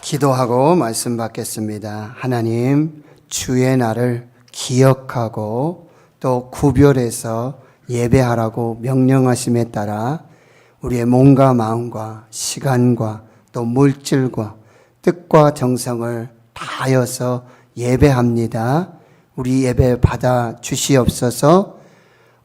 기도하고 말씀 받겠습니다. 하나님, 주의 날을 기억하고 또 구별해서 예배하라고 명령하심에 따라 우리의 몸과 마음과 시간과 또 물질과 뜻과 정성을 다하여서 예배합니다. 우리 예배 받아 주시옵소서.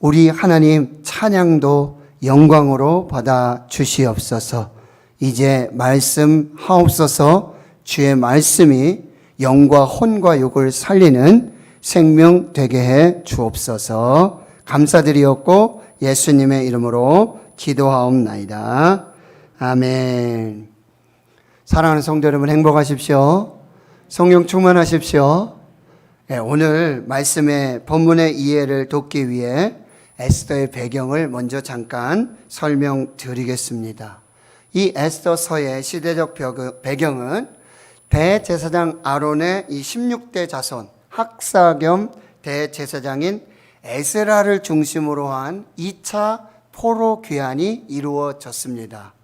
우리 하나님 찬양도 영광으로 받아 주시옵소서. 이제 말씀하옵소서. 주의 말씀이 영과 혼과 육을 살리는 생명 되게 해 주옵소서. 감사드리옵고 예수님의 이름으로 기도하옵나이다. 아멘. 사랑하는 성도 여러분, 행복하십시오. 성령 충만하십시오. 오늘 말씀의 본문의 이해를 돕기 위해 에스더의 배경을 먼저 잠깐 설명드리겠습니다. 이 에스더서의 시대적 배경은 대제사장 아론의 이 16대 자손, 학사 겸 대제사장인 에스라를 중심으로 한 2차 포로 귀환이 이루어졌습니다.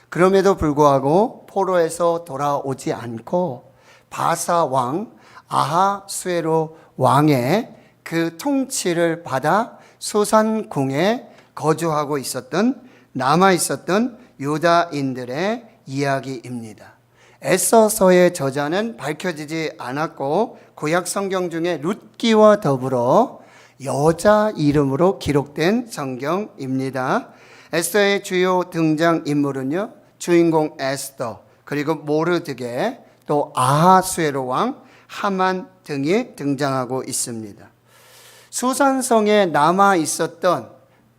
그럼에도 불구하고 포로에서 돌아오지 않고 바사 왕 아하수에로 왕의 그 통치를 받아 수산궁에 거주하고 남아 있었던 유다인들의 이야기입니다. 에스더서의 저자는 밝혀지지 않았고 구약 성경 중에 룻기와 더불어 여자 이름으로 기록된 성경입니다. 에스더의 주요 등장 인물은요, 주인공 에스더, 그리고 모르드게, 또 아하수에로 왕, 하만 등이 등장하고 있습니다. 수산성에 남아 있었던,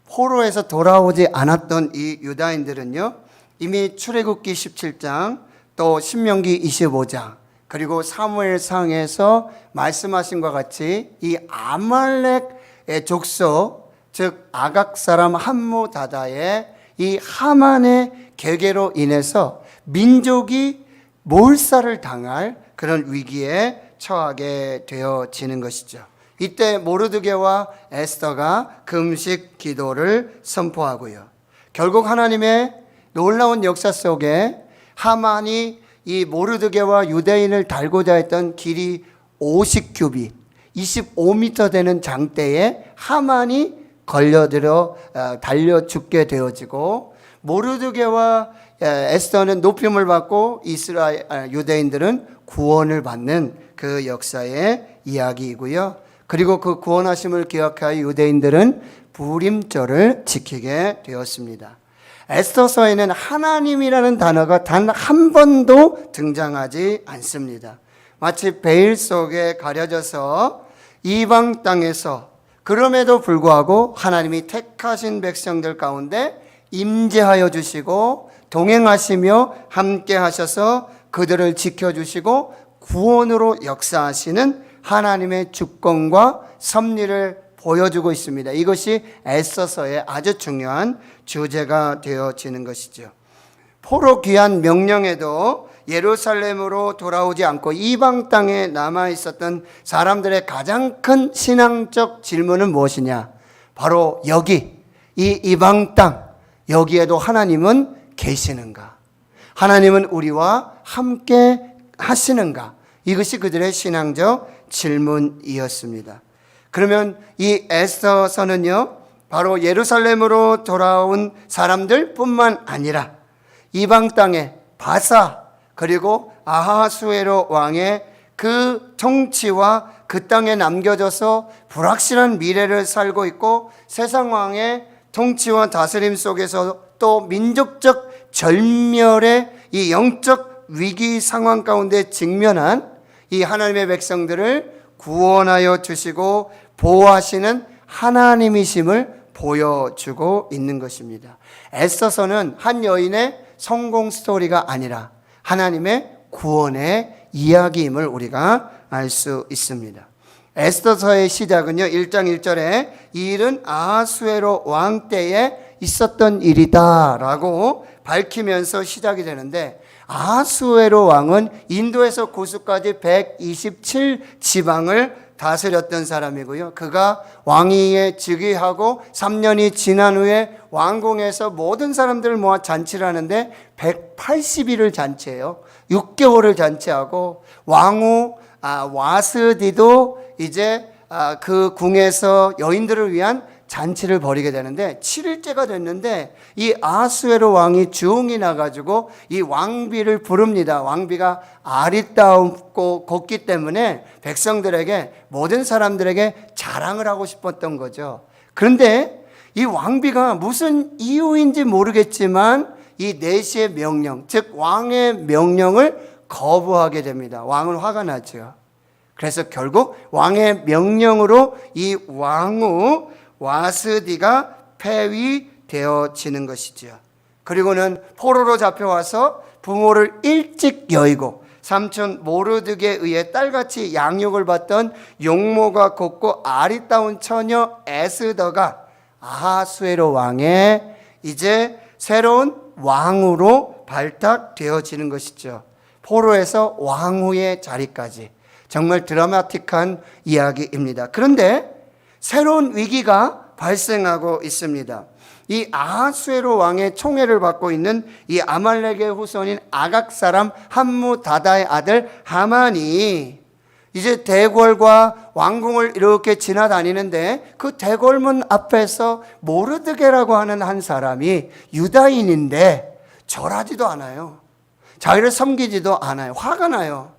포로에서 돌아오지 않았던 이 유다인들은요, 이미 출애굽기 17장, 또 신명기 25장, 그리고 사무엘상에서 말씀하신 것과 같이 이 아말렉의 족속, 즉 아각 사람 함무다다의 이 하만의 계계로 인해서 민족이 몰살을 당할 그런 위기에 처하게 되어지는 것이죠. 이때 모르드게와 에스더가 금식 기도를 선포하고요. 결국 하나님의 놀라운 역사 속에 하만이 이 모르드게와 유대인을 달고자 했던 길이 50규빗, 25m 되는 장대에 하만이 걸려들어 달려 죽게 되어지고, 모르드게와 에스더는 높임을 받고 이스라엘 유대인들은 구원을 받는 그 역사의 이야기이고요. 그리고 그 구원하심을 기억하여 유대인들은 부림절을 지키게 되었습니다. 에스더서에는 하나님이라는 단어가 단 한 번도 등장하지 않습니다. 마치 베일 속에 가려져서 이방 땅에서 그럼에도 불구하고 하나님이 택하신 백성들 가운데 임재하여 주시고 동행하시며 함께 하셔서 그들을 지켜주시고 구원으로 역사하시는 하나님의 주권과 섭리를 보여주고 있습니다. 이것이 에스더서의 아주 중요한 주제가 되어지는 것이죠. 포로 귀환 명령에도 예루살렘으로 돌아오지 않고 이방 땅에 남아 있었던 사람들의 가장 큰 신앙적 질문은 무엇이냐? 바로 여기 이 이방 땅, 여기에도 하나님은 계시는가? 하나님은 우리와 함께 하시는가? 이것이 그들의 신앙적 질문이었습니다. 그러면 이 에스더서는요, 바로 예루살렘으로 돌아온 사람들뿐만 아니라 이방 땅의 바사, 그리고 아하수에로 왕의 그 통치와 그 땅에 남겨져서 불확실한 미래를 살고 있고, 세상 왕의 통치와 다스림 속에서 또 민족적 절멸의 이 영적 위기 상황 가운데 직면한 이 하나님의 백성들을 구원하여 주시고 보호하시는 하나님이심을 보여주고 있는 것입니다. 에스더서는 한 여인의 성공 스토리가 아니라 하나님의 구원의 이야기임을 우리가 알 수 있습니다. 에스더서의 시작은요, 1장 1절에 이 일은 아하수에로 왕 때에 있었던 일이다 라고 밝히면서 시작이 되는데, 아하수에로 왕은 인도에서 구스까지 127지방을 다스렸던 사람이고요. 그가 왕위에 즉위하고 3년이 지난 후에 왕궁에서 모든 사람들을 모아 잔치를 하는데 180일을 잔치해요. 6개월을 잔치하고 왕후 와스디도 이제 그 궁에서 여인들을 위한 잔치를 벌이게 되는데 7일째가 됐는데 이 아하수에로 왕이 주웅이 나가지고 이 왕비를 부릅니다. 왕비가 아리따움고 곱기 때문에 백성들에게 모든 사람들에게 자랑을 하고 싶었던 거죠. 그런데 이 왕비가 무슨 이유인지 모르겠지만 이 내시의 명령, 즉 왕의 명령을 거부하게 됩니다. 왕은 화가 나죠. 그래서 결국 왕의 명령으로 이 왕후 와스디가 폐위되어지는 것이죠. 그리고는 포로로 잡혀와서 부모를 일찍 여의고 삼촌 모르드게에 의해 딸같이 양육을 받던 용모가 곱고 아리따운 처녀 에스더가 아하수에로 왕의 이제 새로운 왕으로 발탁되어지는 것이죠. 포로에서 왕후의 자리까지 정말 드라마틱한 이야기입니다. 그런데 새로운 위기가 발생하고 있습니다. 이 아하수에로 왕의 총애를 받고 있는 이 아말렉의 후손인 아각 사람 함무다다의 아들 하만이 이제 대궐과 왕궁을 이렇게 지나다니는데 그 대궐문 앞에서 모르드게라고 하는 한 사람이 유다인인데 절하지도 않아요. 자기를 섬기지도 않아요. 화가 나요.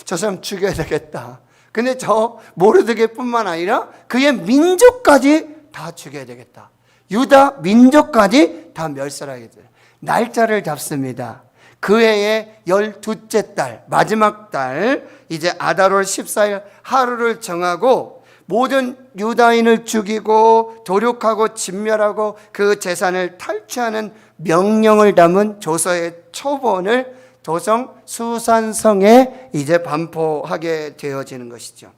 저 사람 죽여야 되겠다. 근데 저 모르드게뿐만 아니라 그의 민족까지 다 죽여야 되겠다. 유다 민족까지 다 멸살하게 돼요. 날짜를 잡습니다. 그 해의 12째 달 마지막 달 이제 아달월 14일 하루를 정하고 모든 유다인을 죽이고 도륙하고 진멸하고 그 재산을 탈취하는 명령을 담은 조서의 초본을 도성 수산성에 이제 반포하게 되어지는 것이죠.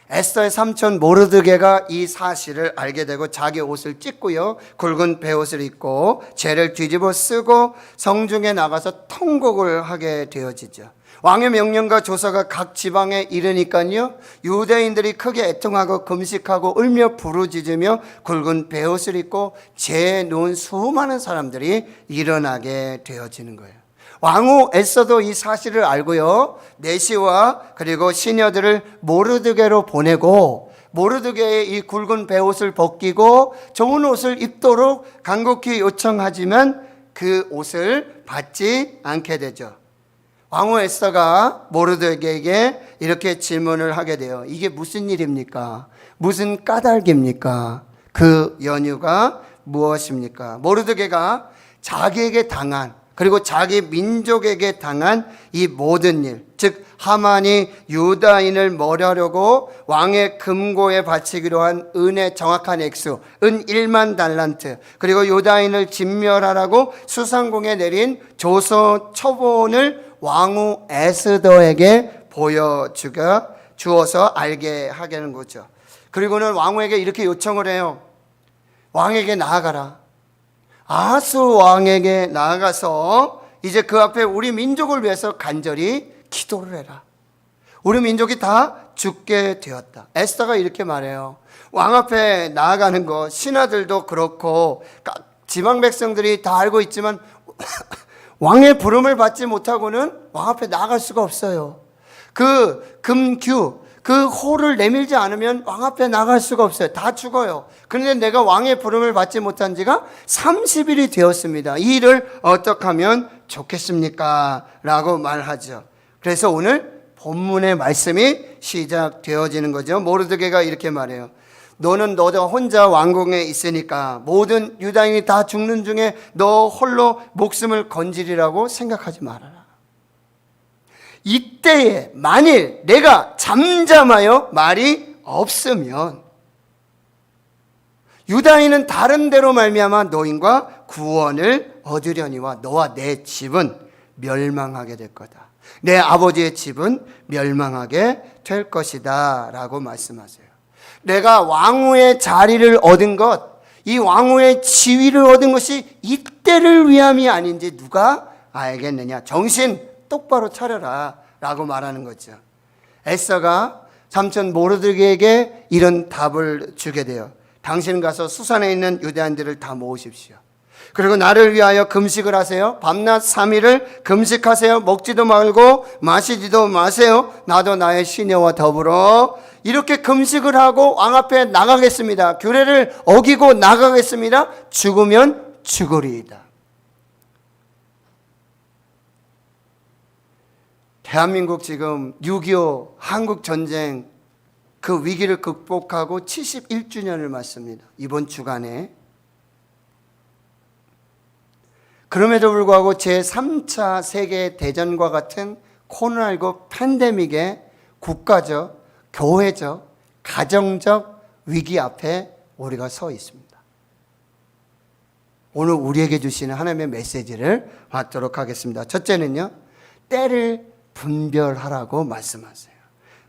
에스더의 삼촌 모르드게가 이 사실을 알게 되고 자기 옷을 찢고요, 굵은 베옷을 입고 죄를 뒤집어 쓰고 성중에 나가서 통곡을 하게 되어지죠. 왕의 명령과 조서가 각 지방에 이르니까요, 유대인들이 크게 애통하고 금식하고 울며 부르짖으며 굵은 베옷을 입고 죄에 누운 수많은 사람들이 일어나게 되어지는 거예요. 왕후 에스더도 이 사실을 알고요, 내시와 그리고 시녀들을 모르드게로 보내고 모르드게의 이 굵은 베옷을 벗기고 좋은 옷을 입도록 간곡히 요청하지만 그 옷을 받지 않게 되죠. 왕후 에스더가 모르드게에게 이렇게 질문을 하게 돼요. 이게 무슨 일입니까? 무슨 까닭입니까? 그 연유가 무엇입니까? 모르드게가 자기에게 당한, 그리고 자기 민족에게 당한 이 모든 일, 즉 하만이 유다인을 몰하려고 왕의 금고에 바치기로 한 은의 정확한 액수, 은 1만 달란트, 그리고 유다인을 진멸하라고 수상궁에 내린 조서 초본을 왕후 에스더에게 보여주어서 알게 하게는 거죠. 그리고는 왕후에게 이렇게 요청을 해요. 왕에게 나아가라. 아하수 왕에게 나아가서 이제 그 앞에 우리 민족을 위해서 간절히 기도를 해라. 우리 민족이 다 죽게 되었다. 에스더가 이렇게 말해요. 왕 앞에 나아가는 거 신하들도 그렇고 지방 백성들이 다 알고 있지만 왕의 부름을 받지 못하고는 왕 앞에 나아갈 수가 없어요. 그 금규, 그 호를 내밀지 않으면 왕 앞에 나갈 수가 없어요. 다 죽어요. 그런데 내가 왕의 부름을 받지 못한 지가 30일이 되었습니다. 이 일을 어떻게 하면 좋겠습니까? 라고 말하죠. 그래서 오늘 본문의 말씀이 시작되어지는 거죠. 모르드게가 이렇게 말해요. 너는 너 혼자 왕궁에 있으니까 모든 유다인이 다 죽는 중에 너 홀로 목숨을 건지리라고 생각하지 말아라. 이때에 만일 내가 잠잠하여 말이 없으면 유다인은 다른 데로 말미암아 노인과 구원을 얻으려니와 너와 내 집은 멸망하게 될 거다. 내 아버지의 집은 멸망하게 될 것이다 라고 말씀하세요. 내가 왕후의 자리를 얻은 것, 이 왕후의 지위를 얻은 것이 이때를 위함이 아닌지 누가 알겠느냐. 정신 똑바로 차려라 라고 말하는 거죠. 에스더가 삼촌 모르드게에게 이런 답을 주게 돼요. 당신은 가서 수산에 있는 유대인들을 다 모으십시오. 그리고 나를 위하여 금식을 하세요. 밤낮 3일을 금식하세요. 먹지도 말고 마시지도 마세요. 나도 나의 시녀와 더불어 이렇게 금식을 하고 왕 앞에 나가겠습니다. 규례를 어기고 나가겠습니다. 죽으면 죽으리이다. 대한민국 지금 6.25 한국전쟁 그 위기를 극복하고 71주년을 맞습니다. 이번 주간에. 그럼에도 불구하고 제3차 세계대전과 같은 코로나19 팬데믹의 국가적, 교회적, 가정적 위기 앞에 우리가 서 있습니다. 오늘 우리에게 주시는 하나님의 메시지를 받도록 하겠습니다. 첫째는요, 때를 분별하라고 말씀하세요.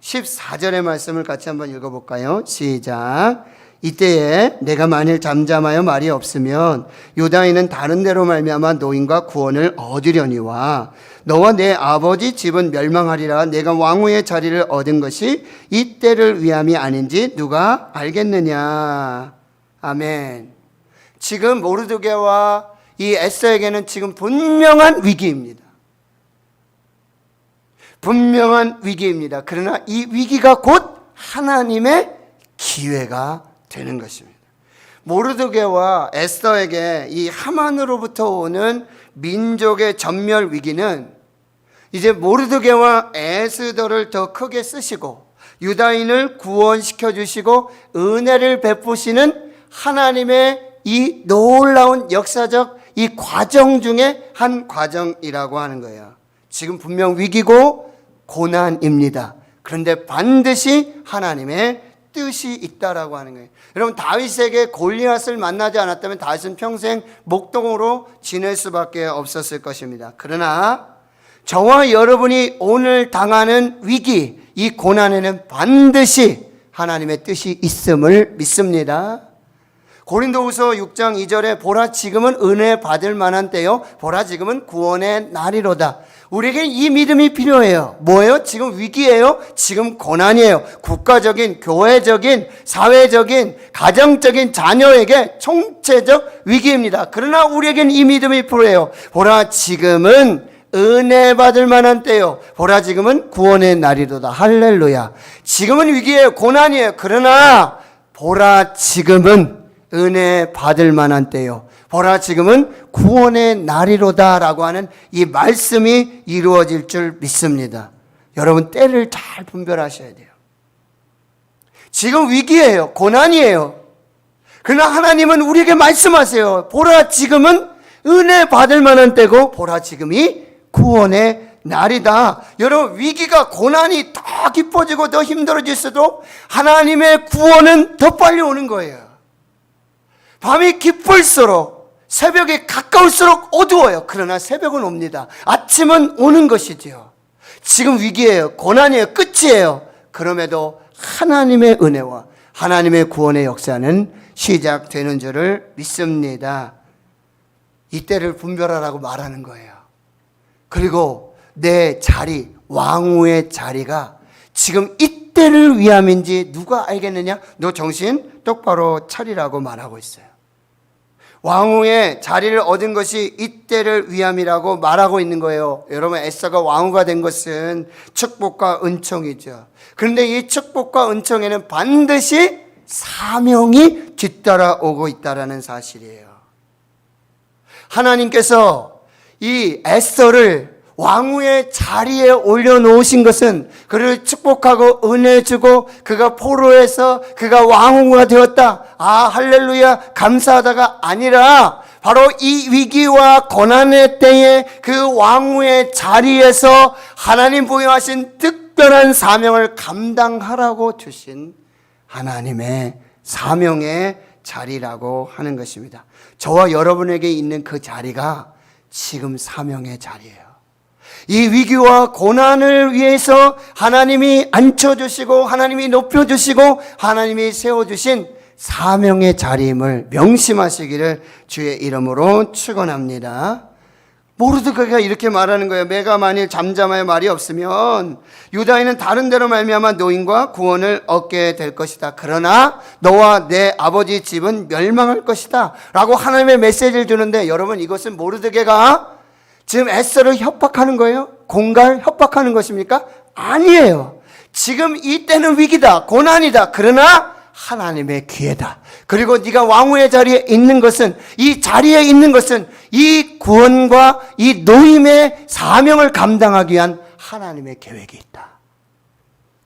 14절의 말씀을 같이 한번 읽어볼까요? 시작. 이때에 내가 만일 잠잠하여 말이 없으면 유다인은 다른 데로 말미암아 노임과 구원을 얻으려니와 너와 내 아버지 집은 멸망하리라. 내가 왕후의 자리를 얻은 것이 이때를 위함이 아닌지 누가 알겠느냐. 아멘. 지금 모르드게와 이 에스더에게는 지금 분명한 위기입니다. 분명한 위기입니다. 그러나 이 위기가 곧 하나님의 기회가 되는 것입니다. 모르드게와 에스더에게 이 하만으로부터 오는 민족의 전멸 위기는 이제 모르드게와 에스더를 더 크게 쓰시고 유다인을 구원시켜 주시고 은혜를 베푸시는 하나님의 이 놀라운 역사적 이 과정 중에 한 과정이라고 하는 거예요. 지금 분명 위기고 고난입니다. 그런데 반드시 하나님의 뜻이 있다라고 하는 거예요. 여러분, 다윗에게 골리앗을 만나지 않았다면 다윗은 평생 목동으로 지낼 수밖에 없었을 것입니다. 그러나 저와 여러분이 오늘 당하는 위기, 이 고난에는 반드시 하나님의 뜻이 있음을 믿습니다. 고린도후서 6장 2절에 보라 지금은 은혜 받을 만한 때요 보라 지금은 구원의 날이로다. 우리에게 이 믿음이 필요해요. 뭐예요? 지금 위기예요. 지금 고난이에요. 국가적인, 교회적인, 사회적인, 가정적인 자녀에게 총체적 위기입니다. 그러나 우리에겐 이 믿음이 필요해요. 보라 지금은 은혜 받을 만한 때요 보라 지금은 구원의 날이로다. 할렐루야. 지금은 위기예요. 고난이에요. 그러나 보라 지금은 은혜 받을 만한 때요 보라 지금은 구원의 날이로다 라고 하는 이 말씀이 이루어질 줄 믿습니다. 여러분, 때를 잘 분별하셔야 돼요. 지금 위기예요. 고난이에요. 그러나 하나님은 우리에게 말씀하세요. 보라 지금은 은혜 받을 만한 때고 보라 지금이 구원의 날이다. 여러분, 위기가 고난이 더 깊어지고 더 힘들어질수록 하나님의 구원은 더 빨리 오는 거예요. 밤이 깊을수록 새벽이 가까울수록 어두워요. 그러나 새벽은 옵니다. 아침은 오는 것이지요. 지금 위기예요. 고난이에요. 끝이에요. 그럼에도 하나님의 은혜와 하나님의 구원의 역사는 시작되는 줄을 믿습니다. 이때를 분별하라고 말하는 거예요. 그리고 내 자리, 왕후의 자리가 지금 이때를 위함인지 누가 알겠느냐? 너 정신 똑바로 차리라고 말하고 있어요. 왕후의 자리를 얻은 것이 이때를 위함이라고 말하고 있는 거예요. 여러분, 에스더가 왕후가 된 것은 축복과 은총이죠. 그런데 이 축복과 은총에는 반드시 사명이 뒤따라오고 있다는 사실이에요. 하나님께서 이 에스더를 왕후의 자리에 올려놓으신 것은 그를 축복하고 은혜 주고 그가 포로에서 그가 왕후가 되었다. 아, 할렐루야, 감사하다가 아니라 바로 이 위기와 고난의 때에 그 왕후의 자리에서 하나님 부여하신 특별한 사명을 감당하라고 주신 하나님의 사명의 자리라고 하는 것입니다. 저와 여러분에게 있는 그 자리가 지금 사명의 자리예요. 이 위기와 고난을 위해서 하나님이 앉혀주시고 하나님이 높여주시고 하나님이 세워주신 사명의 자리임을 명심하시기를 주의 이름으로 축원합니다. 모르드게가 이렇게 말하는 거예요. 내가 만일 잠잠하여 말이 없으면 유다인은 다른 데로 말미암아 노임과 구원을 얻게 될 것이다. 그러나 너와 내 아버지 집은 멸망할 것이다 라고 하나님의 메시지를 주는데, 여러분, 이것은 모르드게가 지금 에스더를 협박하는 거예요? 공갈 협박하는 것입니까? 아니에요. 지금 이때는 위기다, 고난이다. 그러나 하나님의 기회다. 그리고 네가 왕후의 자리에 있는 것은, 이 자리에 있는 것은 이 구원과 이 노임의 사명을 감당하기 위한 하나님의 계획이 있다.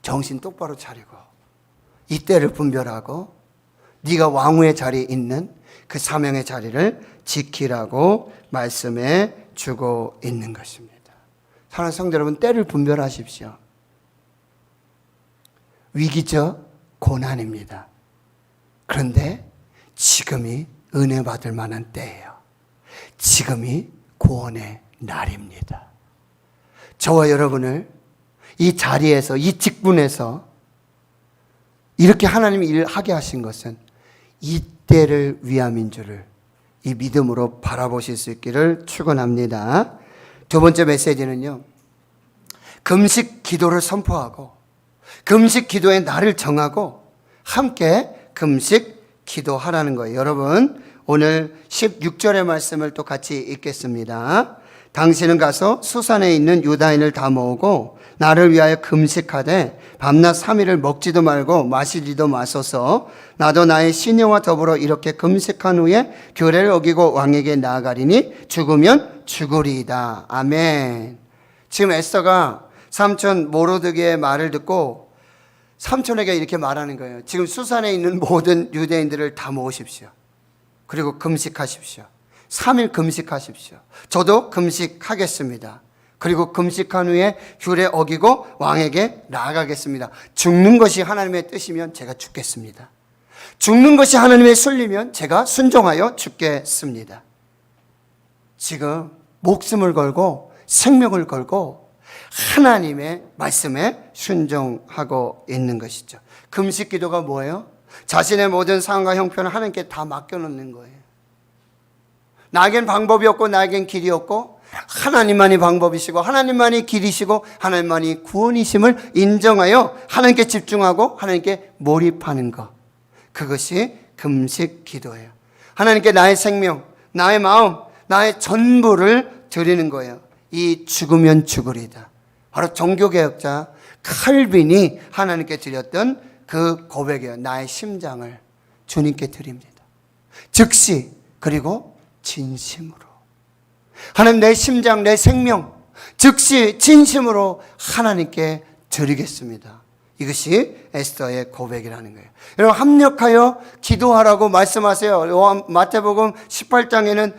정신 똑바로 차리고 이때를 분별하고 네가 왕후의 자리에 있는 그 사명의 자리를 지키라고 말씀해 주고 있는 것입니다. 사랑하는 성도 여러분, 때를 분별하십시오. 위기죠. 고난입니다. 그런데 지금이 은혜 받을 만한 때예요. 지금이 구원의 날입니다. 저와 여러분을 이 자리에서, 이 직분에서 이렇게 하나님이 일하게 하신 것은 이 때를 위함인 줄을 이 믿음으로 바라보실 수 있기를 축원합니다. 두 번째 메시지는요, 금식 기도를 선포하고 금식 기도의 날을 정하고 함께 금식 기도하라는 거예요. 여러분, 오늘 16절의 말씀을 또 같이 읽겠습니다. 당신은 가서 수산에 있는 유다인을 다 모으고 나를 위하여 금식하되 밤낮 3일을 먹지도 말고 마시지도 마소서. 나도 나의 신녀와 더불어 이렇게 금식한 후에 규례를 어기고 왕에게 나아가리니 죽으면 죽으리이다. 아멘. 지금 에스더가 삼촌 모르드게의 말을 듣고 삼촌에게 이렇게 말하는 거예요. 지금 수산에 있는 모든 유대인들을 다 모으십시오. 그리고 금식하십시오. 3일 금식하십시오. 저도 금식하겠습니다. 그리고 금식한 후에 규례 어기고 왕에게 나아가겠습니다. 죽는 것이 하나님의 뜻이면 제가 죽겠습니다. 죽는 것이 하나님의 순리면 제가 순종하여 죽겠습니다. 지금 목숨을 걸고 생명을 걸고 하나님의 말씀에 순종하고 있는 것이죠. 금식 기도가 뭐예요? 자신의 모든 상황과 형편을 하나님께 다 맡겨놓는 거예요. 나에겐 방법이 없고 나에겐 길이 없고 하나님만이 방법이시고 하나님만이 길이시고 하나님만이 구원이심을 인정하여 하나님께 집중하고 하나님께 몰입하는 것, 그것이 금식 기도예요. 하나님께 나의 생명, 나의 마음, 나의 전부를 드리는 거예요. 이 죽으면 죽으리다, 바로 종교개혁자 칼빈이 하나님께 드렸던 그 고백이에요. 나의 심장을 주님께 드립니다. 즉시, 그리고 진심으로. 하나님, 내 심장, 내 생명 즉시 진심으로 하나님께 드리겠습니다. 이것이 에스더의 고백이라는 거예요. 여러분, 합력하여 기도하라고 말씀하세요. 마태복음 18장에는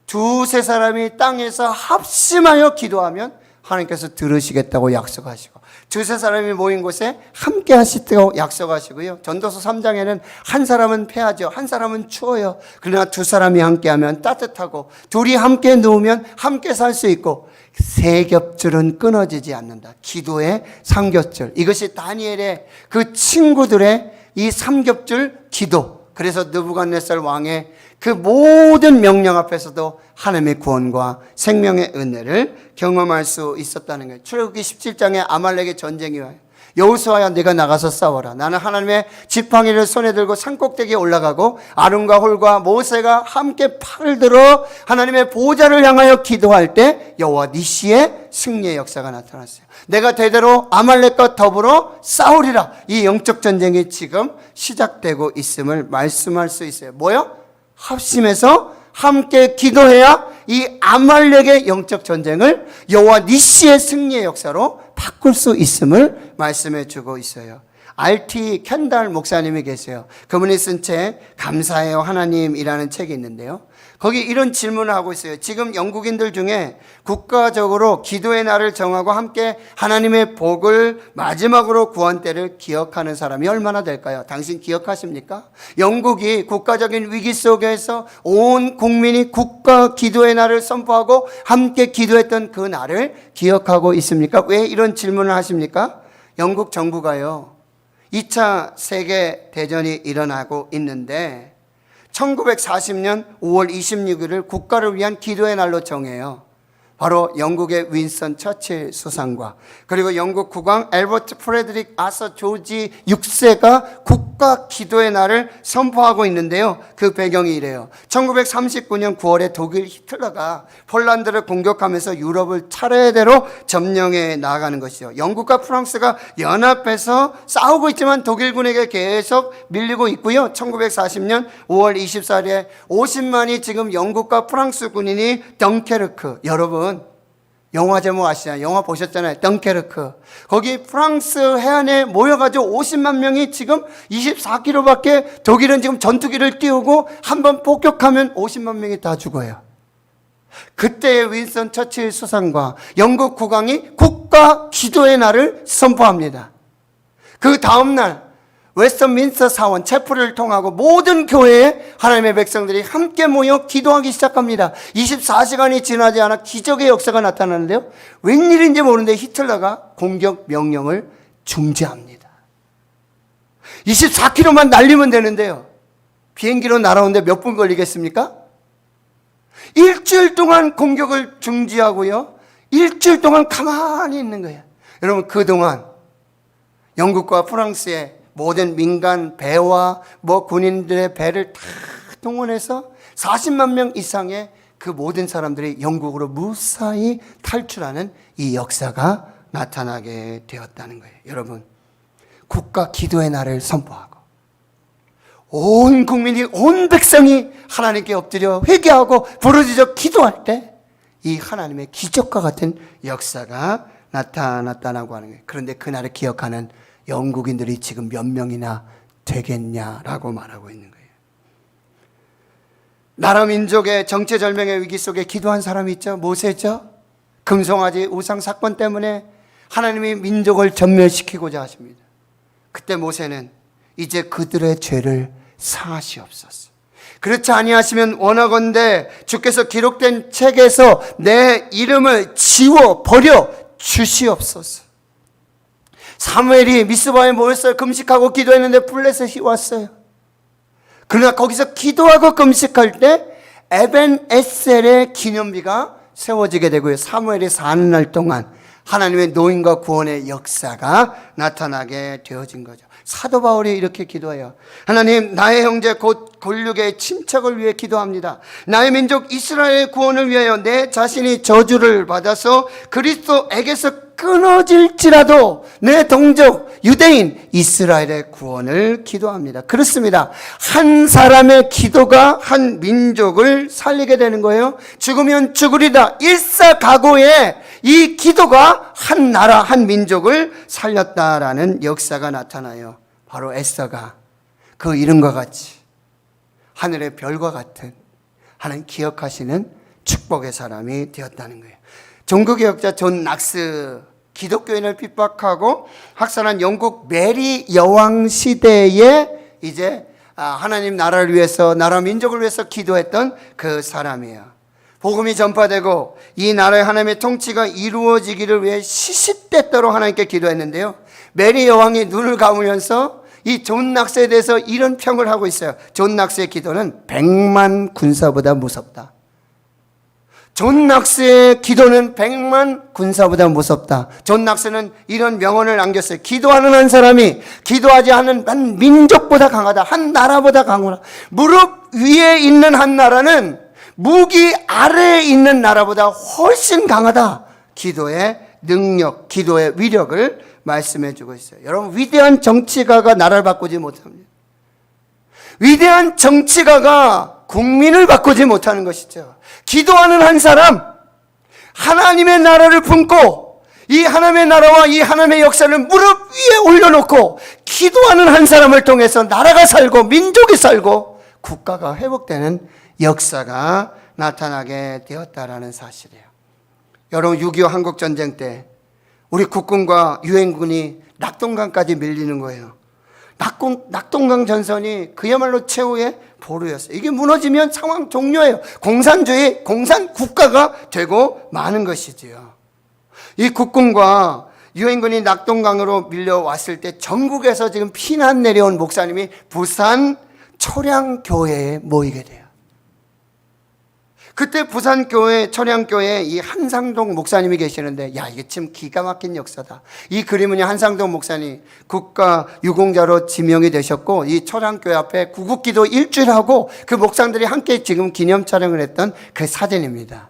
두세 사람이 땅에서 합심하여 기도하면 하나님께서 들으시겠다고 약속하시고, 두세 사람이 모인 곳에 함께 하시다고 약속하시고요. 전도서 3장에는 한 사람은 패하죠. 한 사람은 추워요. 그러나 두 사람이 함께하면 따뜻하고, 둘이 함께 누우면 함께 살 수 있고, 세 겹줄은 끊어지지 않는다. 기도의 삼겹줄. 이것이 다니엘의 그 친구들의 이 삼겹줄 기도. 그래서 느부갓네살 왕의 그 모든 명령 앞에서도 하나님의 구원과 생명의 은혜를 경험할 수 있었다는 거예요. 출애굽기 17장에 아말렉의 전쟁이 와요. 여호수아야, 네가 나가서 싸워라. 나는 하나님의 지팡이를 손에 들고 산꼭대기에 올라가고 아론과 홀과 모세가 함께 팔을 들어 하나님의 보좌를 향하여 기도할 때 여호와 니시의 승리의 역사가 나타났어요. 내가 대대로 아말렉과 더불어 싸우리라. 이 영적 전쟁이 지금 시작되고 있음을 말씀할 수 있어요. 뭐요? 합심해서 함께 기도해야 이 아말렉의 영적 전쟁을 여호와 니시의 승리의 역사로 바꿀 수 있음을 말씀해 주고 있어요. R.T. 켄달 목사님이 계세요. 그분이 쓴 책 감사해요 하나님이라는 책이 있는데요, 거기 이런 질문을 하고 있어요. 지금 영국인들 중에 국가적으로 기도의 날을 정하고 함께 하나님의 복을 마지막으로 구원 때를 기억하는 사람이 얼마나 될까요? 당신 기억하십니까? 영국이 국가적인 위기 속에서 온 국민이 국가 기도의 날을 선포하고 함께 기도했던 그 날을 기억하고 있습니까? 왜 이런 질문을 하십니까? 영국 정부가요, 2차 세계대전이 일어나고 있는데 1940년 5월 26일을 국가를 위한 기도의 날로 정해요. 바로 영국의 윈스턴 처칠 수상과 그리고 영국 국왕 엘버트 프레드릭 아서 조지 6세가 국가 기도의 날을 선포하고 있는데요. 그 배경이 이래요. 1939년 9월에 독일 히틀러가 폴란드를 공격하면서 유럽을 차례대로 점령해 나가는 것이죠. 영국과 프랑스가 연합해서 싸우고 있지만 독일군에게 계속 밀리고 있고요. 1940년 5월 24일에 50만이 지금 영국과 프랑스 군인이 덩케르크, 여러분 영화 제목 아시잖아요. 영화 보셨잖아요. 덩케르크. 거기 프랑스 해안에 모여가지고 50만 명이 지금 24km밖에 독일은 지금 전투기를 띄우고 한번 폭격하면 50만 명이 다 죽어요. 그때 윈스턴 처칠 수상과 영국 국왕이 국가 기도의 날을 선포합니다. 그 다음날 웨스트민스터 사원 채플을 통하고 모든 교회에 하나님의 백성들이 함께 모여 기도하기 시작합니다. 24시간이 지나지 않아 기적의 역사가 나타나는데요. 웬일인지 모르는데 히틀러가 공격 명령을 중지합니다. 24km만 날리면 되는데요. 비행기로 날아오는데 몇 분 걸리겠습니까? 일주일 동안 공격을 중지하고요. 일주일 동안 가만히 있는 거예요. 여러분, 그동안 영국과 프랑스의 모든 민간 배와 군인들의 배를 다 동원해서 40만 명 이상의 그 모든 사람들이 영국으로 무사히 탈출하는 이 역사가 나타나게 되었다는 거예요. 여러분, 국가 기도의 날을 선포하고 온 국민이, 온 백성이 하나님께 엎드려 회개하고 부르짖어 기도할 때 이 하나님의 기적과 같은 역사가 나타났다고 하는 거예요. 그런데 그날을 기억하는 영국인들이 지금 몇 명이나 되겠냐라고 말하고 있는 거예요. 나라 민족의 정체절명의 위기 속에 기도한 사람이 있죠. 모세죠. 금송아지 우상 사건 때문에 하나님이 민족을 전멸시키고자 하십니다. 그때 모세는 이제 그들의 죄를 사하시옵소서. 그렇지 아니하시면 원하건대 주께서 기록된 책에서 내 이름을 지워 버려 주시옵소서. 사무엘이 미스바에 모였어요. 금식하고 기도했는데 블레셋이 왔어요. 그러나 거기서 기도하고 금식할 때 에벤에셀의 기념비가 세워지게 되고요. 사무엘이 사는 날 동안 하나님의 노임과 구원의 역사가 나타나게 되어진 거죠. 사도 바울이 이렇게 기도해요. 하나님, 나의 형제 곧 골육의 침착을 위해 기도합니다. 나의 민족 이스라엘의 구원을 위하여 내 자신이 저주를 받아서 그리스도에게서 끊어질지라도 내 동족 유대인 이스라엘의 구원을 기도합니다. 그렇습니다. 한 사람의 기도가 한 민족을 살리게 되는 거예요. 죽으면 죽으리다 일사각오에 이 기도가 한 나라 한 민족을 살렸다라는 역사가 나타나요. 바로 에스더가 그 이름과 같이 하늘의 별과 같은 하나님 기억하시는 축복의 사람이 되었다는 거예요. 종교개혁자 존 낙스, 기독교인을 핍박하고 학살한 영국 메리 여왕 시대에 이제 하나님 나라를 위해서, 나라 민족을 위해서 기도했던 그 사람이에요. 복음이 전파되고 이 나라의 하나님의 통치가 이루어지기를 위해 시시때때로 하나님께 기도했는데요. 메리 여왕이 눈을 감으면서 이 존 낙스에 대해서 이런 평을 하고 있어요. 존 낙스의 기도는 100만 군사보다 무섭다. 존 낙스의 기도는 100만 군사보다 무섭다. 존 낙스는 이런 명언을 남겼어요. 기도하는 한 사람이 기도하지 않는 한 민족보다 강하다. 한 나라보다 강하다. 무릎 위에 있는 한 나라는 무기 아래에 있는 나라보다 훨씬 강하다. 기도의 능력, 기도의 위력을 말씀해 주고 있어요. 여러분, 위대한 정치가가 나라를 바꾸지 못합니다. 위대한 정치가가 국민을 바꾸지 못하는 것이죠. 기도하는 한 사람, 하나님의 나라를 품고 이 하나님의 나라와 이 하나님의 역사를 무릎 위에 올려놓고 기도하는 한 사람을 통해서 나라가 살고 민족이 살고 국가가 회복되는 역사가 나타나게 되었다라는 사실이에요. 여러분, 6.25 한국전쟁 때 우리 국군과 유엔군이 낙동강까지 밀리는 거예요. 낙동강 전선이 그야말로 최후의 보루였어요. 이게 무너지면 상황 종료예요. 공산주의, 공산 국가가 되고 마는 것이지요. 이 국군과 유엔군이 낙동강으로 밀려왔을 때 전국에서 지금 피난 내려온 목사님이 부산 초량교회에 모이게 돼요. 그때 부산교회, 천양교회 이 한상동 목사님이 계시는데, 야, 이게 참 기가 막힌 역사다. 이 그림은 한상동 목사님 국가 유공자로 지명이 되셨고, 이 천양교회 앞에 구국기도 일주일하고 그 목사님들이 함께 지금 기념 촬영을 했던 그 사진입니다.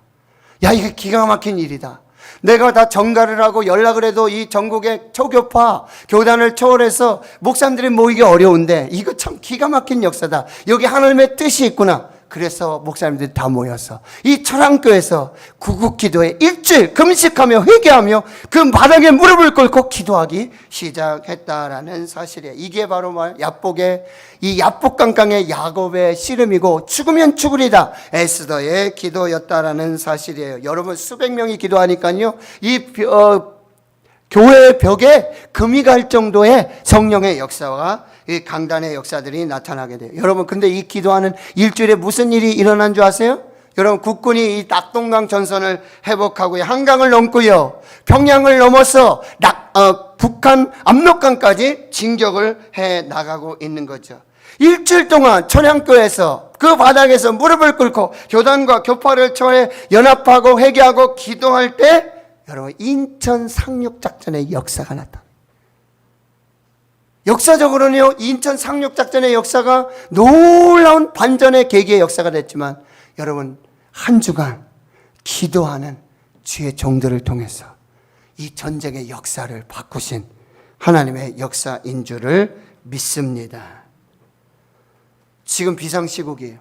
야, 이게 기가 막힌 일이다. 내가 다 전가를 하고 연락을 해도 이 전국의 초교파 교단을 초월해서 목사님들이 모이기 어려운데, 이거 참 기가 막힌 역사다. 여기 하나님의 뜻이 있구나. 그래서 목사님들이 다 모여서 이 천안교에서 구국기도에 일주일 금식하며 회개하며 그 바닥에 무릎을 꿇고 기도하기 시작했다라는 사실이에요. 이게 바로 야복의, 이 야복강강의 야곱의 씨름이고 죽으면 죽으리다 에스더의 기도였다라는 사실이에요. 여러분, 수백 명이 기도하니까요, 이 교회 벽에 금이 갈 정도의 성령의 역사가, 이 강단의 역사들이 나타나게 돼요. 여러분, 근데 이 기도하는 일주일에 무슨 일이 일어난 줄 아세요? 여러분, 국군이 이 낙동강 전선을 회복하고요, 한강을 넘고요, 평양을 넘어서 북한 압록강까지 진격을 해 나가고 있는 거죠. 일주일 동안 천양교에서 그 바닥에서 무릎을 꿇고 교단과 교파를 초월해 연합하고 회개하고 기도할 때, 여러분, 인천 상륙작전의 역사가 나타납니다. 역사적으로는요, 인천 상륙작전의 역사가 놀라운 반전의 계기의 역사가 됐지만, 여러분, 한 주간 기도하는 주의 종들을 통해서 이 전쟁의 역사를 바꾸신 하나님의 역사인 줄을 믿습니다. 지금 비상시국이에요.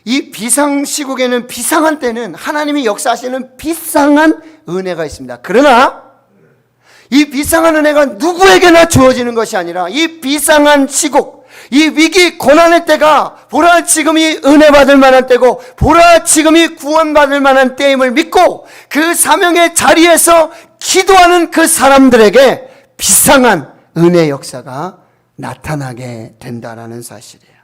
이 비상시국에는, 비상한 때는 하나님이 역사하시는 비상한 은혜가 있습니다. 그러나 이 비상한 은혜가 누구에게나 주어지는 것이 아니라, 이 비상한 시국, 이 위기 고난의 때가 보라 지금이 은혜 받을 만한 때고, 보라 지금이 구원받을 만한 때임을 믿고 그 사명의 자리에서 기도하는 그 사람들에게 비상한 은혜 역사가 나타나게 된다라는 사실이에요.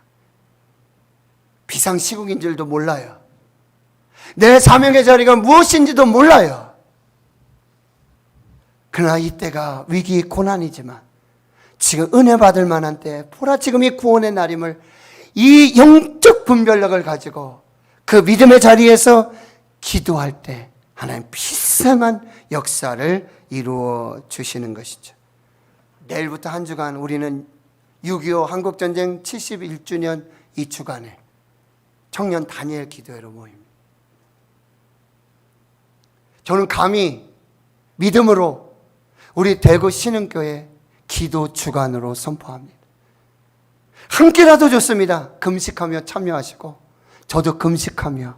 비상시국인 줄도 몰라요. 내 사명의 자리가 무엇인지도 몰라요. 그러나 이때가 위기 고난이지만 지금 은혜 받을 만한 때, 보라 지금이 구원의 날임을, 이 영적 분별력을 가지고 그 믿음의 자리에서 기도할 때 하나님 비상한 역사를 이루어 주시는 것이죠. 내일부터 한 주간 우리는 6.25 한국전쟁 71주년 이 주간에 청년 다니엘 기도회로 모입니다. 저는 감히 믿음으로 우리 대구 신흥교회 기도 주간으로 선포합니다. 한 끼라도 좋습니다. 금식하며 참여하시고 저도 금식하며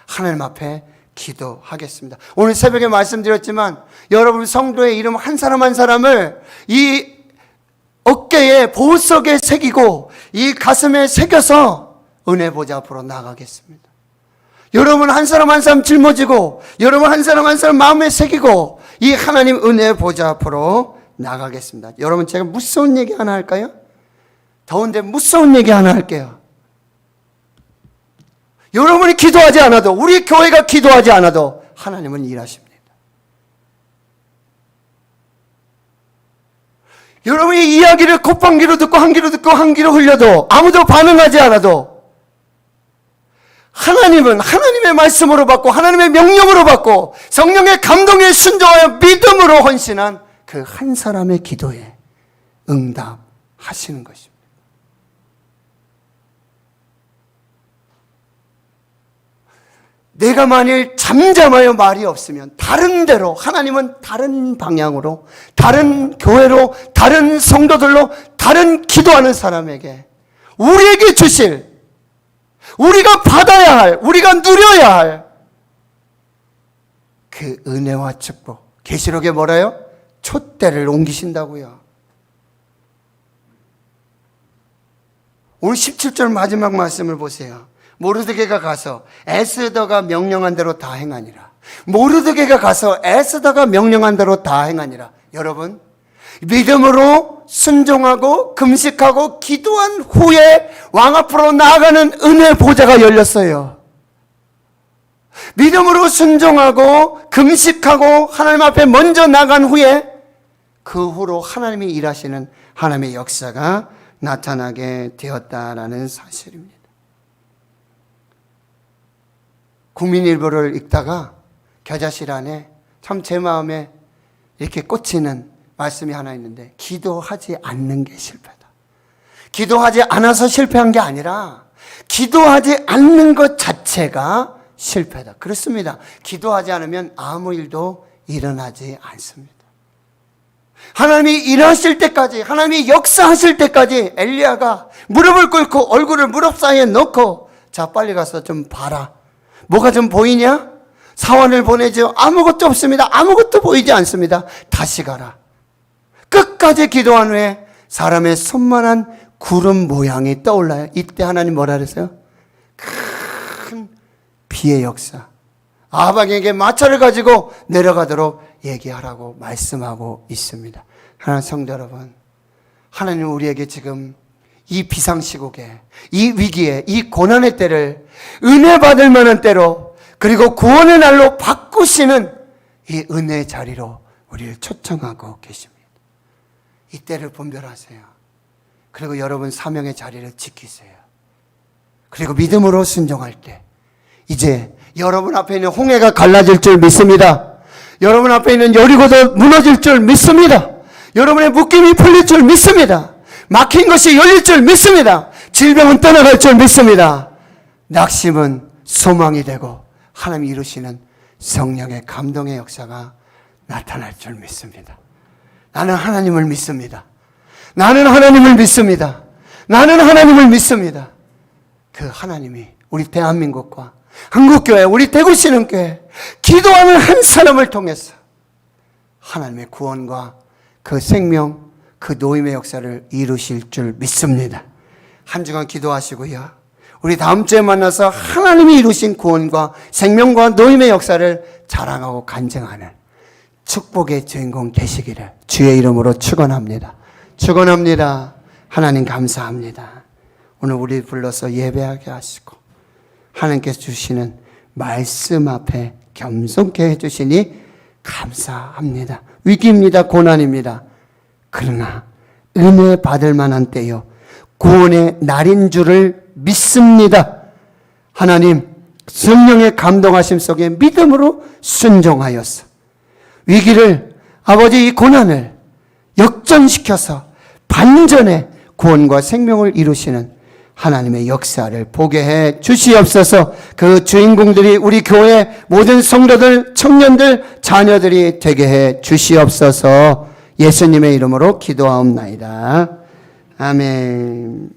하나님 앞에 기도하겠습니다. 오늘 새벽에 말씀드렸지만, 여러분 성도의 이름 한 사람 한 사람을 이 어깨에 보석에 새기고 이 가슴에 새겨서 은혜 보좌 앞으로 나가겠습니다. 여러분 한 사람 한 사람 짊어지고, 여러분 한 사람 한 사람 마음에 새기고 이 하나님 은혜 보좌 앞으로 나가겠습니다. 여러분, 제가 무서운 얘기 하나 할까요? 더운데 무서운 얘기 하나 할게요. 여러분이 기도하지 않아도, 우리 교회가 기도하지 않아도 하나님은 일하십니다. 여러분이 이야기를 콧방귀로 듣고 한 귀로 듣고 한 귀로 흘려도 아무도 반응하지 않아도, 하나님은 하나님의 말씀으로 받고 하나님의 명령으로 받고 성령의 감동에 순종하여 믿음으로 헌신한 그 한 사람의 기도에 응답하시는 것입니다. 내가 만일 잠잠하여 말이 없으면 다른 데로, 하나님은 다른 방향으로, 다른 교회로, 다른 성도들로, 다른 기도하는 사람에게 우리에게 주실, 우리가 받아야 할, 우리가 누려야 할 그 은혜와 축복, 계시록에 뭐라요? 촛대를 옮기신다고요. 오늘 17절 마지막 말씀을 보세요. 모르드게가 가서 에스더가 명령한 대로 다 행하니라. 모르드게가 가서 에스더가 명령한 대로 다 행하니라. 여러분, 믿음으로 순종하고 금식하고 기도한 후에 왕 앞으로 나아가는 은혜 보좌가 열렸어요. 믿음으로 순종하고 금식하고 하나님 앞에 먼저 나간 후에 그 후로 하나님이 일하시는 하나님의 역사가 나타나게 되었다라는 사실입니다. 국민일보를 읽다가 겨자실 안에 참 제 마음에 이렇게 꽂히는 말씀이 하나 있는데, 기도하지 않는 게 실패다. 기도하지 않아서 실패한 게 아니라 기도하지 않는 것 자체가 실패다. 그렇습니다. 기도하지 않으면 아무 일도 일어나지 않습니다. 하나님이 일하실 때까지, 하나님이 역사하실 때까지 엘리야가 무릎을 꿇고 얼굴을 무릎 사이에 넣고, 자 빨리 가서 좀 봐라. 뭐가 좀 보이냐? 사원을 보내죠. 아무것도 없습니다. 아무것도 보이지 않습니다. 다시 가라. 끝까지 기도한 후에 사람의 손만한 구름 모양이 떠올라요. 이때 하나님 뭐라 그랬어요? 큰 비의 역사. 아합에게 마차를 가지고 내려가도록 얘기하라고 말씀하고 있습니다. 하나님 성도 여러분, 하나님 우리에게 지금 이 비상시국에, 이 위기에, 이 고난의 때를 은혜 받을 만한 때로, 그리고 구원의 날로 바꾸시는 이 은혜의 자리로 우리를 초청하고 계십니다. 이 때를 분별하세요. 그리고 여러분 사명의 자리를 지키세요. 그리고 믿음으로 순종할 때 이제 여러분 앞에 있는 홍해가 갈라질 줄 믿습니다. 여러분 앞에 있는 여리고도 무너질 줄 믿습니다. 여러분의 묶임이 풀릴 줄 믿습니다. 막힌 것이 열릴 줄 믿습니다. 질병은 떠나갈 줄 믿습니다. 낙심은 소망이 되고 하나님이 이루시는 성령의 감동의 역사가 나타날 줄 믿습니다. 나는 하나님을 믿습니다. 나는 하나님을 믿습니다. 나는 하나님을 믿습니다. 그 하나님이 우리 대한민국과 한국교회, 우리 대구신흥교회 기도하는 한 사람을 통해서 하나님의 구원과 그 생명, 그 노임의 역사를 이루실 줄 믿습니다. 한 주간 기도하시고요. 우리 다음 주에 만나서 하나님이 이루신 구원과 생명과 노임의 역사를 자랑하고 간증하는 축복의 주인공 되시기를 주의 이름으로 축원합니다. 축원합니다. 하나님 감사합니다. 오늘 우리 불러서 예배하게 하시고 하나님께서 주시는 말씀 앞에 겸손케 해주시니 감사합니다. 위기입니다. 고난입니다. 그러나 은혜 받을 만한 때요, 구원의 날인 줄을 믿습니다. 하나님 성령의 감동하심 속에 믿음으로 순종하여서 위기를, 아버지 이 고난을 역전시켜서 반전의 구원과 생명을 이루시는 하나님의 역사를 보게 해 주시옵소서. 그 주인공들이 우리 교회 모든 성도들, 청년들, 자녀들이 되게 해 주시옵소서. 예수님의 이름으로 기도하옵나이다. 아멘.